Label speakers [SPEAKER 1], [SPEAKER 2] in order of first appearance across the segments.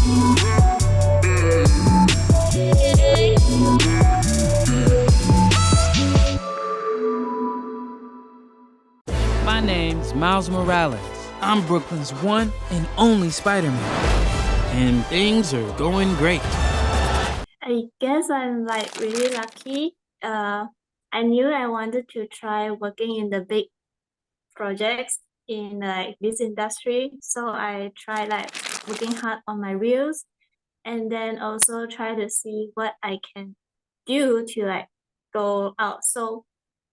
[SPEAKER 1] My name's Miles Morales. I'm Brooklyn's one and only Spider-Man. And things are going great.
[SPEAKER 2] I guess I'm like really lucky. I knew I wanted to try working in the big projects in like this industry. So I tried like working hard on my reels and then also try to see what I can do to like go out. So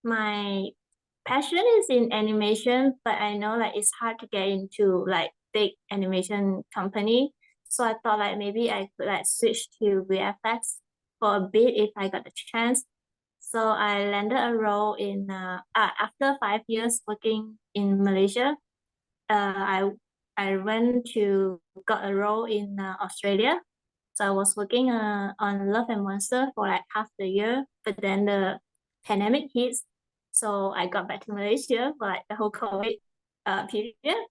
[SPEAKER 2] my passion is in animation, but I know like it's hard to get into like big animation company. So I thought like maybe I could like switch to VFX for a bit if I got the chance. So I landed a role in after 5 years working in Malaysia. I went to got a role in Australia. So I was working on Love and Monster for like half the year, but then the pandemic hits. So I got back to Malaysia for like the whole COVID period.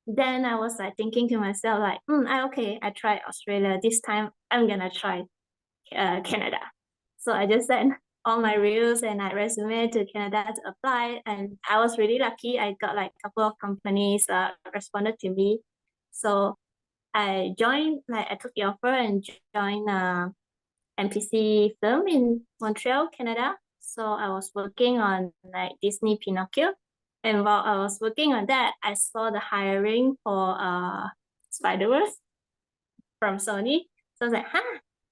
[SPEAKER 2] Then I was like thinking to myself like, I tried Australia. This time I'm gonna try Canada. So I just sent all my reels and my resume to Canada to apply. And I was really lucky. I got like a couple of companies responded to me. So I joined, like I took the offer and joined MPC film in Montreal, Canada. So I was working on like Disney Pinocchio. And while I was working on that, I saw the hiring for Spider-Verse from Sony. So I was like,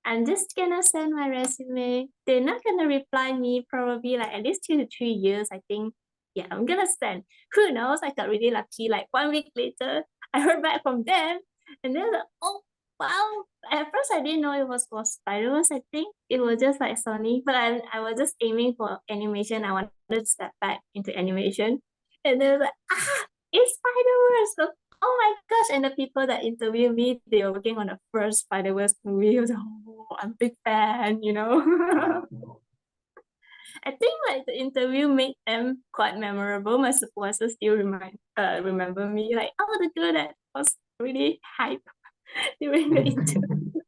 [SPEAKER 2] I'm just gonna send my resume. They're not gonna reply me probably like at least 2 to 3 years, I think. Yeah, I'm gonna send. Who knows? I got really lucky. Like 1 week later, I heard back from them. And then like, oh wow. At first I didn't know it was for Spider-Verse, I think. It was just like Sony. But I was just aiming for animation. I wanted to step back into animation. And then like, it's Spider-Verse. So, oh my gosh. And the people that interviewed me, they were working on the first Spider-Verse movie. I was like, oh, I'm a big fan, you know. I think like the interview made them quite memorable. My supervisor still remember me like, oh, the girl that was really hype during the interview.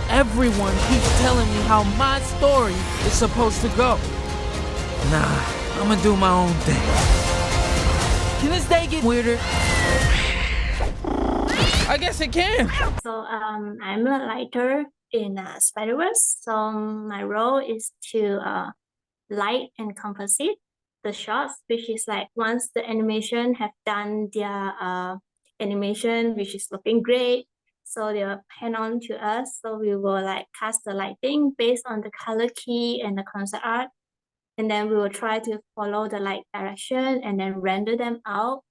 [SPEAKER 1] Everyone keeps telling me how my story is supposed to go. Nah, I'm gonna do my own thing. Can this day get weirder? I guess it can.
[SPEAKER 2] So I'm a lighter in Spider-Verse. So my role is to light and composite the shots, which is like once the animation have done their animation, which is looking great. So they'll hand on to us. So we will like cast the lighting based on the color key and the concept art. And then we will try to follow the light direction and then render them out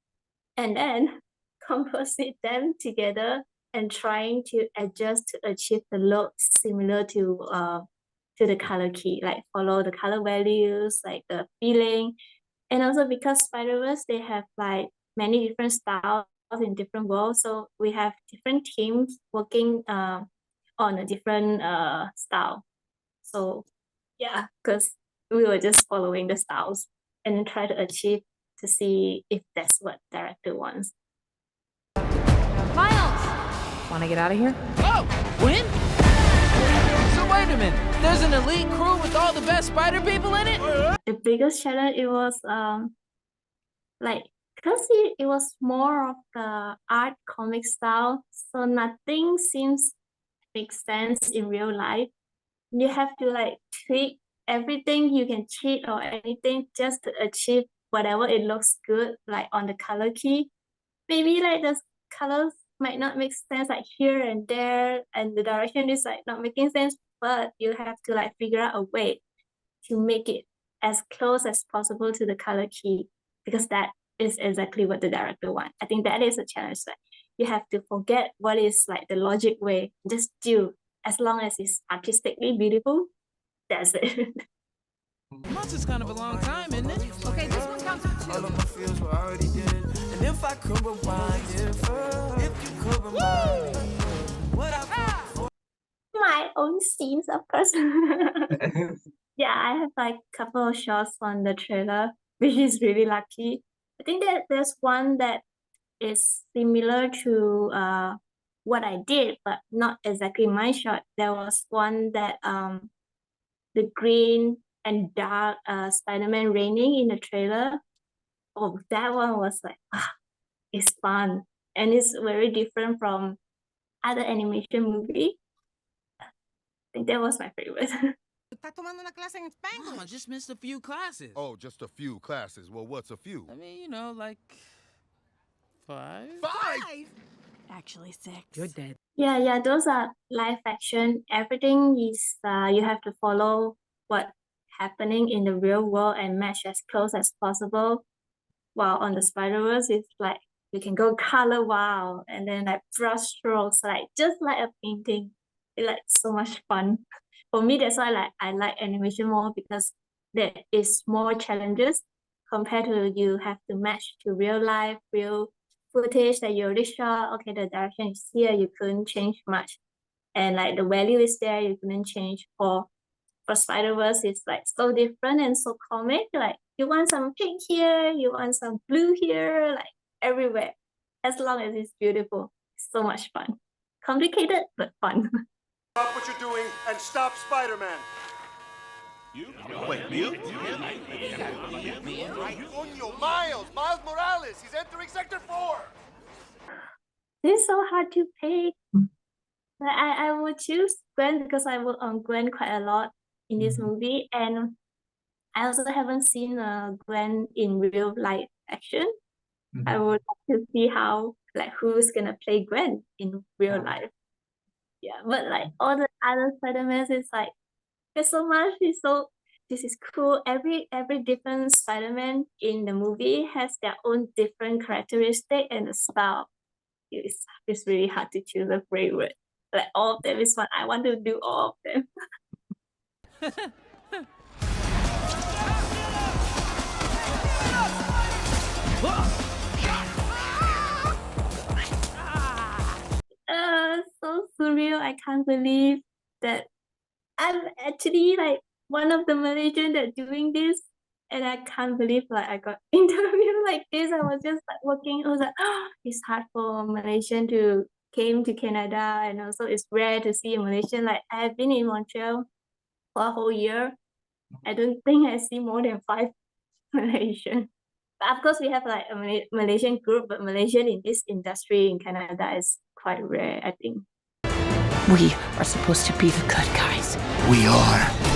[SPEAKER 2] and then composite them together and trying to adjust to achieve the look similar to the color key, like follow the color values, like the feeling. And also because Spider-Verse, they have like many different styles in different worlds. So we have different teams working on a different style. So yeah, because we were just following the styles and then try to achieve to see if that's what director wants.
[SPEAKER 3] Miles! Want to get out of here?
[SPEAKER 1] Oh, when? So wait a minute. There's an elite crew with all the best spider people in it?
[SPEAKER 2] The biggest challenge it was like because it was more of the art comic style, so nothing seems make sense in real life. You have to like tweak everything you can cheat or anything just to achieve whatever it looks good, like on the color key. Maybe like the colors might not make sense like here and there, and the direction is like not making sense, but you have to like figure out a way to make it as close as possible to the color key, because that is exactly what the director wants. I think that is a challenge. That you have to forget what is like the logic way, just do as long as it's artistically beautiful. That's it.
[SPEAKER 1] Months is kind of a long time, isn't it?
[SPEAKER 3] Okay, this one counts for
[SPEAKER 4] All of
[SPEAKER 3] two.
[SPEAKER 4] my feels were already dead. And if I could rewind, if you could remind me what I felt before.
[SPEAKER 2] My own scenes, of course. Yeah, I have like a couple of shots on the trailer, which is really lucky. I think that there's one that is similar to what I did, but not exactly my shot. There was one that the green and dark Spider-Man raining in the trailer. Oh, that one was like, it's fun. And it's very different from other animation movie. I think that was my favorite.
[SPEAKER 5] Está tomando una clase en
[SPEAKER 1] No, I
[SPEAKER 5] Spanglish.
[SPEAKER 1] just missed a few classes.
[SPEAKER 6] Oh, just a few classes. Well, what's a few?
[SPEAKER 1] I mean, you know, like 5.
[SPEAKER 5] Actually, 6.
[SPEAKER 1] You're dead.
[SPEAKER 2] Yeah, those are live action. Everything is you have to follow what happening in the real world and match as close as possible. While on the Spider-Verse, it's like you can go color wow and then like brush strokes, like just like a painting. It's like so much fun. For me, that's why I like animation more because there is more challenges compared to you have to match to real life, real footage that you already shot. Okay, the direction is here, you couldn't change much. And like the value is there, you couldn't change. For Spider-Verse, it's like so different and so comic. Like you want some pink here, you want some blue here, like everywhere. As long as it's beautiful, it's so much fun. Complicated but fun.
[SPEAKER 7] Stop what you're doing and stop Spider-Man.
[SPEAKER 6] Wait, Neil?
[SPEAKER 7] Miles Morales, he's entering Sector 4.
[SPEAKER 2] It's so hard to pick. Like, I would choose Gwen because I work on Gwen quite a lot in this movie, and I also haven't seen Gwen in real life action. I would like to see how like who's gonna play Gwen in real life. Yeah, but like all the other Spider-Mans, it's like there's so much. This is cool. Every different Spider-Man in the movie has their own different characteristic and the style. It's really hard to choose a favorite. Like all of them is fun. I want to do all of them. So surreal. I can't believe that I'm actually like one of the Malaysian that doing this, and I can't believe like I got interviewed like this. I was just like working. I was like, oh, it's hard for Malaysian to came to Canada, and also it's rare to see a Malaysian. Like I have been in Montreal for a whole year. I don't think I see more than 5 Malaysian. But of course, we have like a Malaysian group, but Malaysian in this industry in Canada is quite rare, I think.
[SPEAKER 3] We are supposed to be the good guys.
[SPEAKER 6] We are.